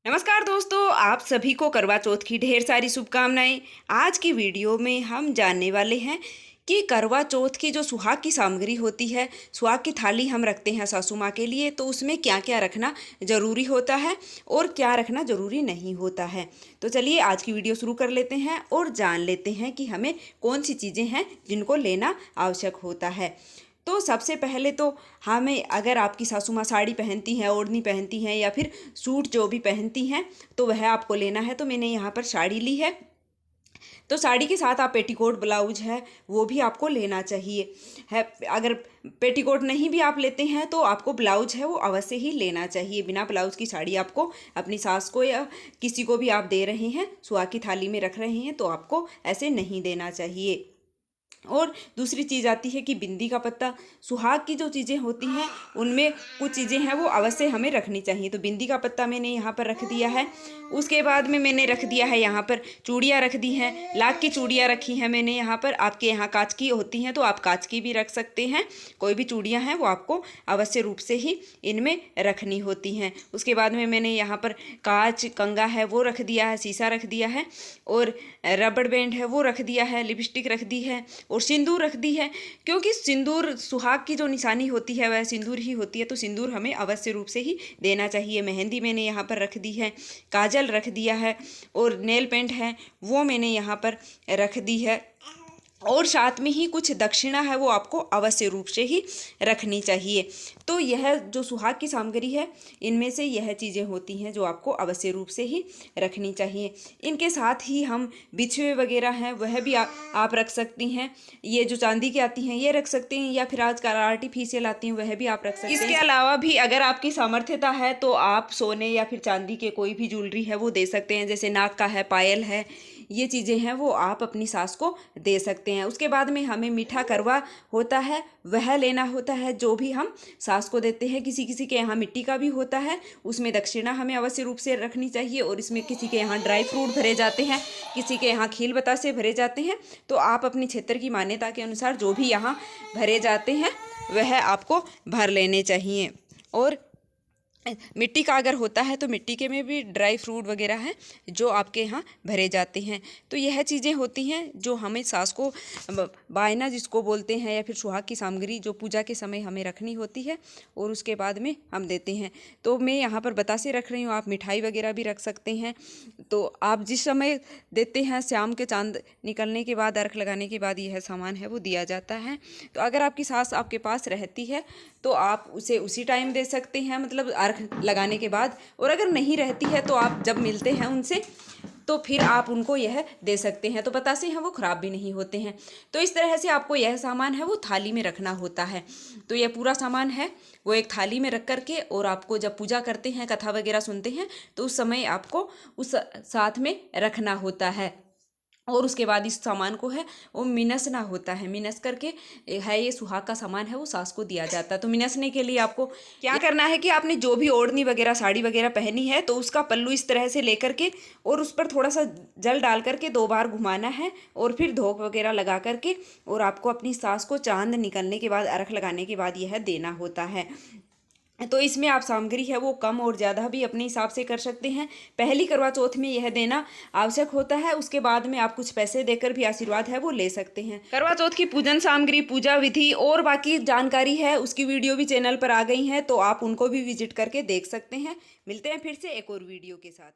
नमस्कार दोस्तों, आप सभी को करवा चौथ की ढेर सारी शुभकामनाएं। आज की वीडियो में हम जानने वाले हैं कि करवा चौथ की जो सुहाग की सामग्री होती है, सुहाग की थाली हम रखते हैं सासू माँ के लिए, तो उसमें क्या क्या रखना ज़रूरी होता है और क्या रखना ज़रूरी नहीं होता है। तो चलिए आज की वीडियो शुरू कर लेते हैं और जान लेते हैं कि हमें कौन सी चीज़ें हैं जिनको लेना आवश्यक होता है। तो सबसे पहले तो हमें, अगर आपकी सासू माँ साड़ी पहनती हैं, ओढ़नी पहनती हैं या फिर सूट जो भी पहनती हैं, तो वह आपको लेना है। तो मैंने यहाँ पर साड़ी ली है, तो साड़ी के साथ आप पेटीकोट ब्लाउज है वो भी आपको लेना चाहिए है। अगर पेटीकोट नहीं भी आप लेते हैं तो आपको ब्लाउज है वो अवश्य ही लेना चाहिए। बिना ब्लाउज की साड़ी आपको अपनी सास को या किसी को भी आप दे रहे हैं, सुहाग की थाली में रख रहे हैं, तो आपको ऐसे नहीं देना चाहिए। और दूसरी चीज़ आती है कि बिंदी का पत्ता। सुहाग की जो चीज़ें होती हैं उनमें कुछ चीज़ें हैं वो अवश्य हमें रखनी चाहिए। तो बिंदी का पत्ता मैंने यहाँ पर रख दिया है। उसके बाद में मैंने रख दिया है यहाँ पर चूड़ियाँ रख दी हैं, लाख की चूड़ियाँ रखी हैं मैंने यहाँ पर। आपके यहाँ कांच की होती हैं तो आप कांच की भी रख सकते हैं। कोई भी चूड़ियाँ हैं वो आपको अवश्य रूप से ही इनमें रखनी होती हैं। उसके बाद में मैंने यहाँ पर कांच कंगा है वो रख दिया है, शीशा रख दिया है, और रबड़ बैंड है वो रख दिया है, लिपस्टिक रख दी है और सिंदूर रख दी है। क्योंकि सिंदूर सुहाग की जो निशानी होती है वह सिंदूर ही होती है, तो सिंदूर हमें अवश्य रूप से ही देना चाहिए। मेहंदी मैंने यहाँ पर रख दी है, काजल रख दिया है, और नेल पेंट है वो मैंने यहाँ पर रख दी है। और साथ में ही कुछ दक्षिणा है वो आपको अवश्य रूप से ही रखनी चाहिए। तो यह जो सुहाग की सामग्री है इनमें से यह चीज़ें होती हैं जो आपको अवश्य रूप से ही रखनी चाहिए। इनके साथ ही हम बिछुए वगैरह हैं वह भी आप रख सकती हैं। ये जो चांदी की आती हैं ये रख सकते हैं, या फिर आजकल आर्टिफिशियल आती हैं वह भी आप रख सकते हैं। इसके अलावा भी अगर आपकी सामर्थ्यता है तो आप सोने या फिर चांदी के कोई भी ज्वेलरी है वो दे सकते हैं। जैसे नाक का है, पायल है, ये चीज़ें हैं वो आप अपनी सास को दे सकते हैं। उसके बाद में हमें मीठा करवा होता है वह लेना होता है, जो भी हम सास को देते हैं। किसी किसी के यहाँ मिट्टी का भी होता है, उसमें दक्षिणा हमें अवश्य रूप से रखनी चाहिए। और इसमें किसी के यहाँ ड्राई फ्रूट भरे जाते हैं, किसी के यहाँ खील बतासे भरे जाते हैं। तो आप अपनी क्षेत्र की मान्यता के अनुसार जो भी यहाँ भरे जाते हैं वह आपको भर लेने चाहिए। और मिट्टी का अगर होता है तो मिट्टी के में भी ड्राई फ्रूट वगैरह हैं जो आपके यहाँ भरे जाते हैं। तो यह चीज़ें होती हैं जो हमें सास को बायना जिसको बोलते हैं, या फिर सुहाग की सामग्री जो पूजा के समय हमें रखनी होती है और उसके बाद में हम देते हैं। तो मैं यहाँ पर बतासे रख रही हूँ, आप मिठाई वगैरह भी रख सकते हैं। तो आप जिस समय देते हैं, शाम के चांद निकलने के बाद, अर्घ लगाने के बाद यह सामान है वो दिया जाता है। तो अगर आपकी सास आपके पास रहती है तो आप उसे उसी टाइम दे सकते हैं, मतलब लगाने के बाद। और अगर नहीं रहती है तो आप जब मिलते हैं उनसे तो फिर आप उनको यह दे सकते हैं। तो बतासे हैं वो ख़राब भी नहीं होते हैं। तो इस तरह से आपको यह सामान है वो थाली में रखना होता है। तो यह पूरा सामान है वो एक थाली में रख करके, और आपको जब पूजा करते हैं, कथा वगैरह सुनते हैं, तो उस समय आपको उस साथ में रखना होता है। और उसके बाद इस सामान को है वो मिनसना होता है। मिनस करके है ये सुहाग का सामान है वो सास को दिया जाता है। तो मिनसने के लिए आपको क्या करना है कि आपने जो भी ओढ़नी वगैरह साड़ी वगैरह पहनी है तो उसका पल्लू इस तरह से लेकर के और उस पर थोड़ा सा जल डाल करके 2 बार घुमाना है, और फिर धोक वगैरह लगा करके, और आपको अपनी सास को चांद निकलने के बाद, अर्घ लगाने के बाद यह देना होता है। तो इसमें आप सामग्री है वो कम और ज़्यादा भी अपने हिसाब से कर सकते हैं। पहली करवा चौथ में यह देना आवश्यक होता है। उसके बाद में आप कुछ पैसे देकर भी आशीर्वाद है वो ले सकते हैं। करवा चौथ की पूजन सामग्री, पूजा विधि और बाकी जानकारी है उसकी वीडियो भी चैनल पर आ गई है, तो आप उनको भी विजिट करके देख सकते हैं। मिलते हैं फिर से एक और वीडियो के साथ।